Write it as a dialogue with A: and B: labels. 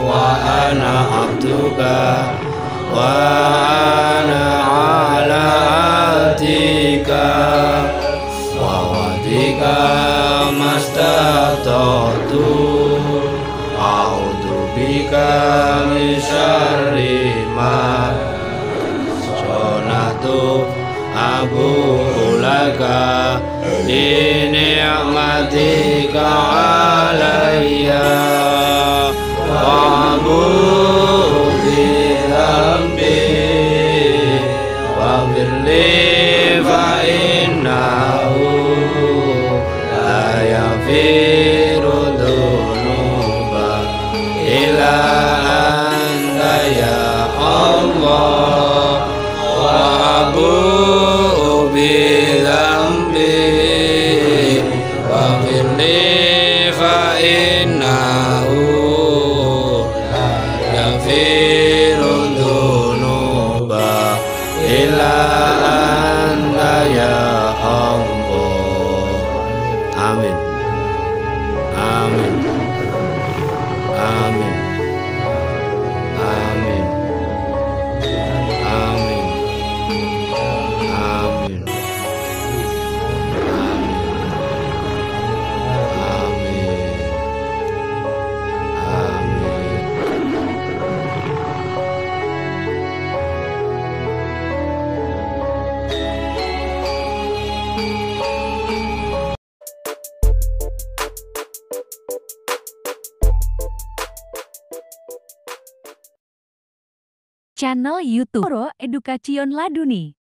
A: wa ana abduka wa ana ala ahdika wa wa'dika mastata'tu a'udzu bika min syarri ma sana'tu abu'u laka bi ni'matika alayya wa abu'u bi dhanbi waghfir li fa innahu la yaghfiru dzunuba illa anta ya Allah wa abu'u bi dhanbi waghfir li fa innahu la yaghfiru dzunuba illa anta ya Allah. Amin. Amin. Amin. Amin. Amin. Amin.
B: Channel YouTube Education Laduni.